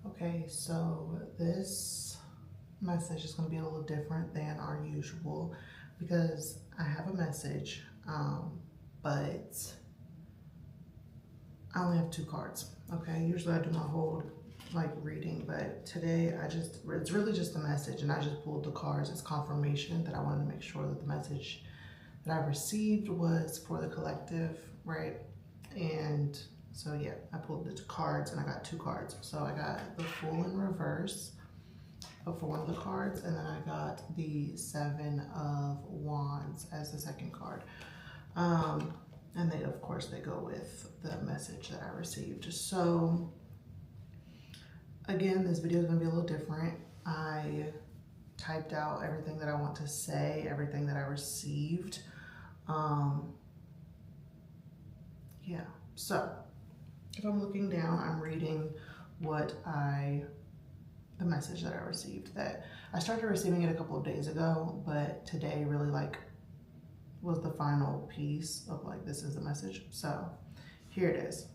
Okay, so this message is going to be a little different than our usual because I have a message, but I only have 2 cards. Okay, usually I do my whole reading, but today it's really just a message, and I just pulled the cards as confirmation that I wanted to make sure that the message that I received was for the collective, right? And so yeah, I pulled the cards and I got 2 cards. So I got the Fool in reverse for one of the cards, and then I got the 7 of Wands as the second card. And they, of course, they go with the message that I received. So again, this video is going to be a little different. I typed out everything that I want to say, everything that I received. Yeah, so if I'm looking down, I'm reading the message that I received. That I started receiving it a couple of days ago, but today really was the final piece of this is the message. So here it is.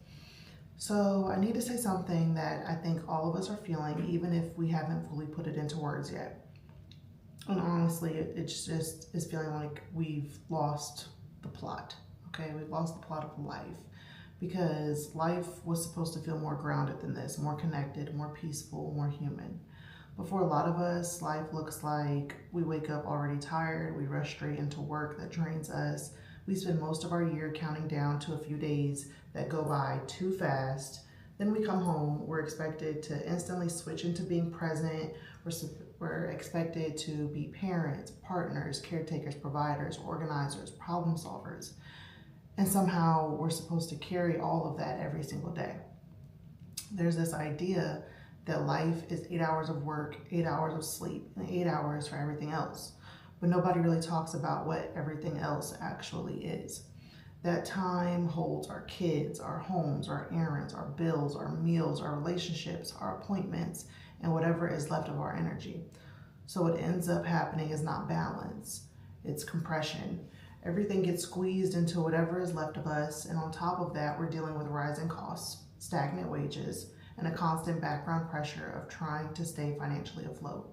So I need to say something that I think all of us are feeling, even if we haven't fully put it into words yet. And honestly, it's feeling like we've lost the plot. Okay, we've lost the plot of life, because life was supposed to feel more grounded than this, more connected, more peaceful, more human. But for a lot of us, life looks like we wake up already tired, we rush straight into work that drains us, we spend most of our year counting down to a few days that go by too fast. Then we come home, we're expected to instantly switch into being present, we're expected to be parents, partners, caretakers, providers, organizers, problem solvers. And somehow we're supposed to carry all of that every single day. There's this idea that life is 8 hours of work, 8 hours of sleep, and 8 hours for everything else. But nobody really talks about what everything else actually is. That time holds our kids, our homes, our errands, our bills, our meals, our relationships, our appointments, and whatever is left of our energy. So what ends up happening is not balance, it's compression. Everything gets squeezed into whatever is left of us, and on top of that, we're dealing with rising costs, stagnant wages, and a constant background pressure of trying to stay financially afloat.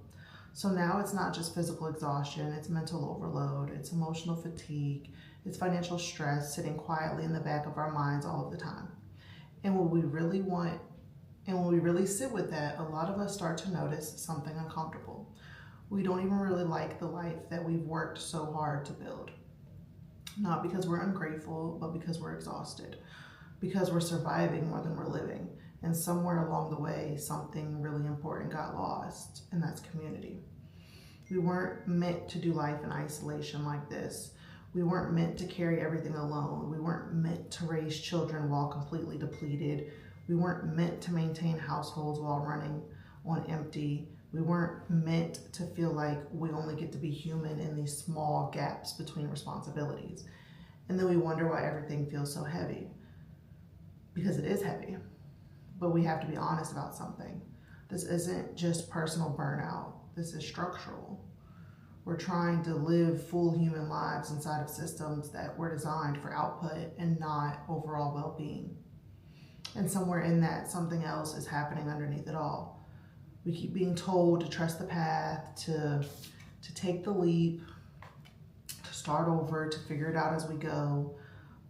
So now it's not just physical exhaustion, it's mental overload, it's emotional fatigue, it's financial stress sitting quietly in the back of our minds all of the time. And when we really sit with that, a lot of us start to notice something uncomfortable. We don't even really like the life that we've worked so hard to build. Not because we're ungrateful, but because we're exhausted. Because we're surviving more than we're living. And somewhere along the way, something really important got lost, and that's community. We weren't meant to do life in isolation like this. We weren't meant to carry everything alone. We weren't meant to raise children while completely depleted. We weren't meant to maintain households while running on empty. We weren't meant to feel like we only get to be human in these small gaps between responsibilities. And then we wonder why everything feels so heavy. Because it is heavy. But we have to be honest about something. This isn't just personal burnout. This is structural. We're trying to live full human lives inside of systems that were designed for output and not overall well-being. And somewhere in that, something else is happening underneath it all. We keep being told to trust the path, to take the leap, to start over, to figure it out as we go.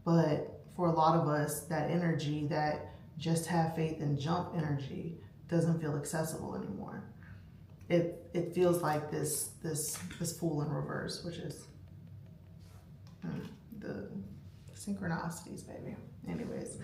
But for a lot of us, that energy, that just have faith and jump energy, doesn't feel accessible anymore. It feels like this Fool in reverse, which is the synchronicities, baby. Anyways.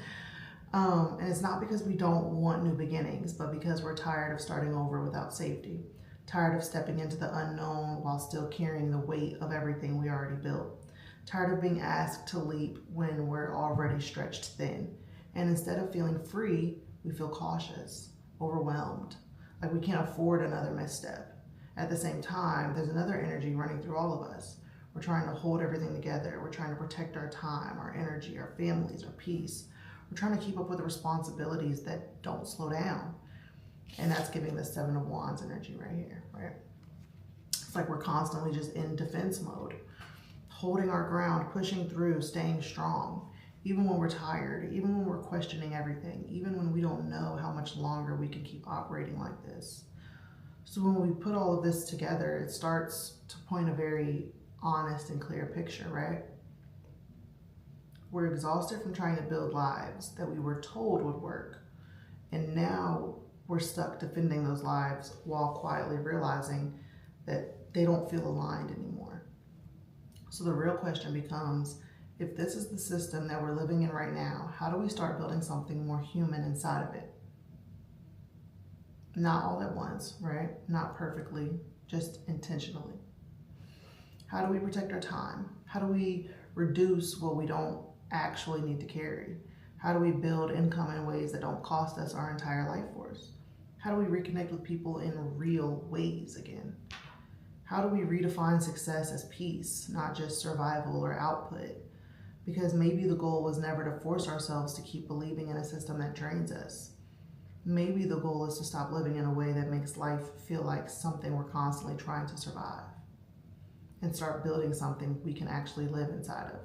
And it's not because we don't want new beginnings, but because we're tired of starting over without safety. Tired of stepping into the unknown while still carrying the weight of everything we already built. Tired of being asked to leap when we're already stretched thin. And instead of feeling free, we feel cautious, overwhelmed, like we can't afford another misstep. At the same time, there's another energy running through all of us. We're trying to hold everything together. We're trying to protect our time, our energy, our families, our peace. We're trying to keep up with the responsibilities that don't slow down. And that's giving the 7 of Wands energy right here, right? It's like we're constantly just in defense mode, holding our ground, pushing through, staying strong. even when we're tired, even when we're questioning everything, even when we don't know how much longer we can keep operating like this. So when we put all of this together, it starts to paint a very honest and clear picture, right? We're exhausted from trying to build lives that we were told would work. And now we're stuck defending those lives while quietly realizing that they don't feel aligned anymore. So the real question becomes, if this is the system that we're living in right now, how do we start building something more human inside of it? Not all at once, right? Not perfectly, just intentionally. How do we protect our time? How do we reduce what we don't actually need to carry? How do we build income in ways that don't cost us our entire life force? How do we reconnect with people in real ways again? How do we redefine success as peace, not just survival or output? Because maybe the goal was never to force ourselves to keep believing in a system that drains us. Maybe the goal is to stop living in a way that makes life feel like something we're constantly trying to survive, and start building something we can actually live inside of,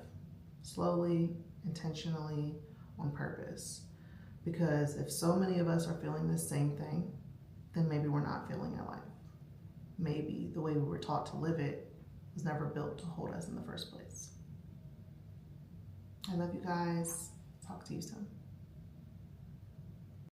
slowly, intentionally, on purpose. Because if so many of us are feeling the same thing, then maybe we're not feeling it life. Maybe the way we were taught to live it was never built to hold us in the first place. I love you guys. Talk to you soon.